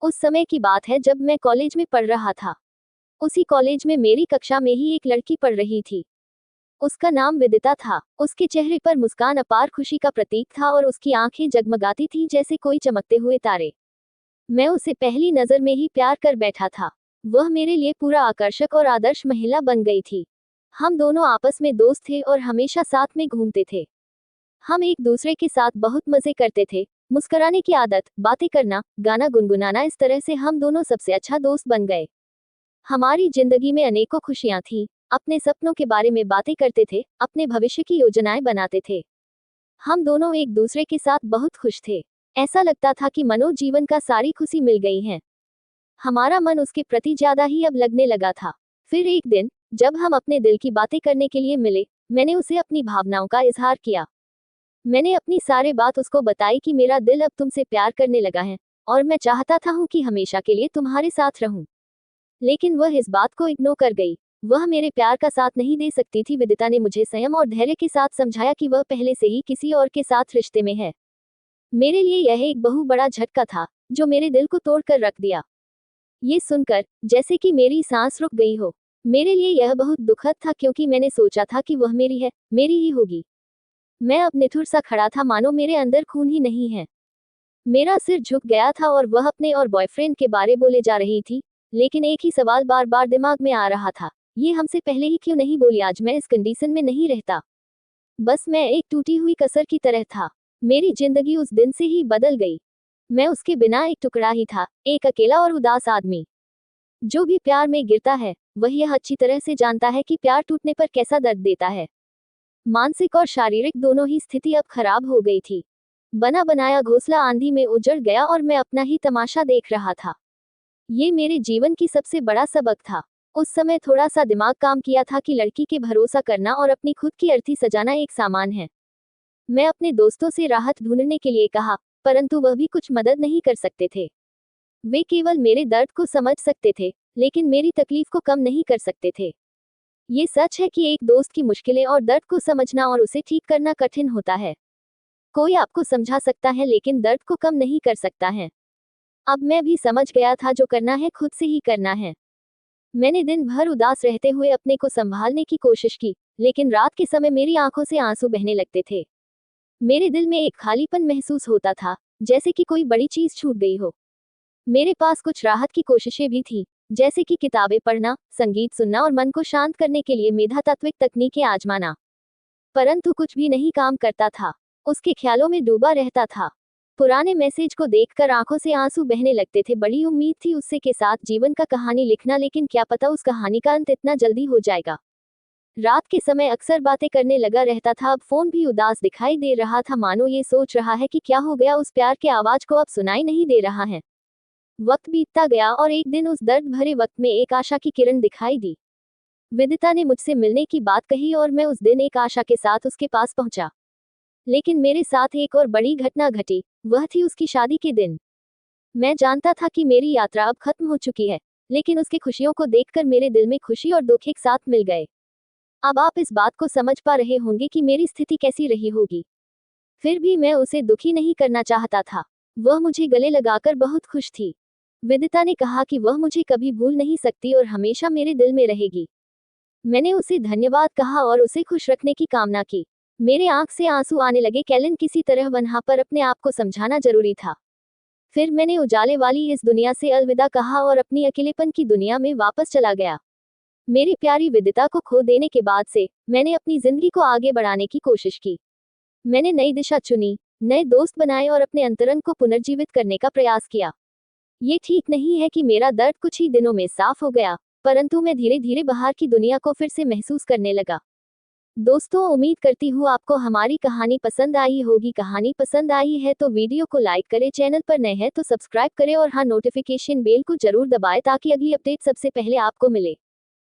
उस समय की बात है जब मैं कॉलेज में पढ़ रहा था। उसी कॉलेज में मेरी कक्षा में ही एक लड़की पढ़ रही थी। उसका नाम विदिता था। उसके चेहरे पर मुस्कान अपार खुशी का प्रतीक था और उसकी आंखें जगमगाती थीं जैसे कोई चमकते हुए तारे। मैं उसे पहली नजर में ही प्यार कर बैठा था। वह मेरे लिए पूरा आकर्षक और आदर्श महिला बन गई थी। हम दोनों आपस में दोस्त थे और हमेशा साथ में घूमते थे। हम एक दूसरे के साथ बहुत मजे करते थे। मुस्कुराने की आदत, बातें करना, गाना गुनगुनाना, इस तरह से हम दोनों सबसे अच्छा दोस्त बन गए। हमारी जिंदगी में अनेकों खुशियां थीं। अपने सपनों के बारे में बातें करते थे, अपने भविष्य की योजनाएं बनाते थे। हम दोनों एक दूसरे के साथ बहुत खुश थे। ऐसा लगता था कि मनो जीवन का सारी खुशी मिल गई है। हमारा मन उसके प्रति ज्यादा ही अब लगने लगा था। फिर एक दिन, जब हम अपने दिल की बातें करने के लिए मिले, मैंने उसे अपनी भावनाओं का इजहार किया। मैंने अपनी सारी बात उसको बताई कि मेरा दिल अब तुमसे प्यार करने लगा है और मैं चाहता था हूं कि हमेशा के लिए तुम्हारे साथ रहूं। लेकिन वह इस बात को इग्नोर कर गई। वह मेरे प्यार का साथ नहीं दे सकती थी। विदिता ने मुझे संयम और धैर्य के साथ समझाया कि वह पहले से ही किसी और के साथ रिश्ते में है। मेरे लिए यह एक बहु बड़ा झटका था, जो मेरे दिल को तोड़ कर रख दिया। ये सुनकर जैसे कि मेरी सांस रुक गई हो। मेरे लिए यह बहुत दुखद था क्योंकि मैंने सोचा था कि वह मेरी है, मेरी ही होगी। मैं अब निठुर सा खड़ा था, मानो मेरे अंदर खून ही नहीं है। मेरा सिर झुक गया था और वह अपने और बॉयफ्रेंड के बारे बोले जा रही थी। लेकिन एक ही सवाल बार बार दिमाग में आ रहा था, ये हमसे पहले ही क्यों नहीं बोली? आज मैं इस कंडीशन में नहीं रहता। बस मैं एक टूटी हुई कसर की तरह था। मेरी जिंदगी उस दिन से ही बदल गई। मैं उसके बिना एक टुकड़ा ही था, एक अकेला और उदास आदमी। जो भी प्यार में गिरता है, वह यह अच्छी तरह से जानता है कि प्यार टूटने पर कैसा दर्द देता है। मानसिक और शारीरिक दोनों ही स्थिति अब खराब हो गई थी। बना बनाया घोंसला आंधी में उजड़ गया और मैं अपना ही तमाशा देख रहा था। ये मेरे जीवन की सबसे बड़ा सबक था। उस समय थोड़ा सा दिमाग काम किया था कि लड़की के भरोसा करना और अपनी खुद की अर्थी सजाना एक सामान है। मैं अपने दोस्तों से राहत ढूंढने के लिए कहा, परंतु वह भी कुछ मदद नहीं कर सकते थे। वे केवल मेरे दर्द को समझ सकते थे, लेकिन मेरी तकलीफ को कम नहीं कर सकते थे। ये सच है कि एक दोस्त की मुश्किलें और दर्द को समझना और उसे ठीक करना कठिन होता है। कोई आपको समझा सकता है लेकिन दर्द को कम नहीं कर सकता है। अब मैं भी समझ गया था, जो करना है खुद से ही करना है। मैंने दिन भर उदास रहते हुए अपने को संभालने की कोशिश की, लेकिन रात के समय मेरी आंखों से आंसू बहने लगते थे। मेरे दिल में एक खालीपन महसूस होता था, जैसे कि कोई बड़ी चीज छूट गई हो। मेरे पास कुछ राहत की कोशिशें भी थी, जैसे कि किताबें पढ़ना, संगीत सुनना और मन को शांत करने के लिए मेधातात्विक तकनीकें आजमाना। परंतु कुछ भी नहीं काम करता था। उसके ख्यालों में डूबा रहता था। पुराने मैसेज को देखकर आंखों से आंसू बहने लगते थे। बड़ी उम्मीद थी उससे के साथ जीवन का कहानी लिखना, लेकिन क्या पता उस कहानी का अंत इतना जल्दी हो जाएगा। रात के समय अक्सर बातें करने लगा रहता था। अब फोन भी उदास दिखाई दे रहा था, मानो ये सोच रहा है कि क्या हो गया, उस प्यार के आवाज को अब सुनाई नहीं दे रहा है। वक्त बीतता गया और एक दिन उस दर्द भरे वक्त में एक आशा की किरण दिखाई दी। विदिता ने मुझसे मिलने की बात कही और मैं उस दिन एक आशा के साथ उसके पास पहुंचा। लेकिन मेरे साथ एक और बड़ी घटना घटी। वह थी उसकी शादी के दिन। मैं जानता था कि मेरी यात्रा अब खत्म हो चुकी है, लेकिन उसकी खुशियों को देखकर मेरे दिल में खुशी और दुख एक साथ मिल गए। अब आप इस बात को समझ पा रहे होंगे कि मेरी स्थिति कैसी रही होगी। फिर भी मैं उसे दुखी नहीं करना चाहता था। वह मुझे गले लगाकर बहुत खुश थी। विदिता ने कहा कि वह मुझे कभी भूल नहीं सकती और हमेशा मेरे दिल में रहेगी। मैंने उसे धन्यवाद कहा और उसे खुश रखने की कामना की। मेरे आंख से आंसू आने लगे। कैलन, किसी तरह वहां पर अपने आप को समझाना जरूरी था। फिर मैंने उजाले वाली इस दुनिया से अलविदा कहा और अपनी अकेलेपन की दुनिया में वापस चला गया। मेरी प्यारी विदिता को खो देने के बाद से मैंने अपनी जिंदगी को आगे बढ़ाने की कोशिश की। मैंने नई दिशा चुनी, नए दोस्त बनाए और अपने अंतरंग को पुनर्जीवित करने का प्रयास किया। ये ठीक नहीं है कि मेरा दर्द कुछ ही दिनों में साफ हो गया, परंतु मैं धीरे धीरे बाहर की दुनिया को फिर से महसूस करने लगा। दोस्तों, उम्मीद करती हूँ आपको हमारी कहानी पसंद आई होगी। कहानी पसंद आई है तो वीडियो को लाइक करें, चैनल पर नए हैं तो सब्सक्राइब करें और हाँ, नोटिफिकेशन बेल को जरूर दबाएं ताकि अगली अपडेट सबसे पहले आपको मिले।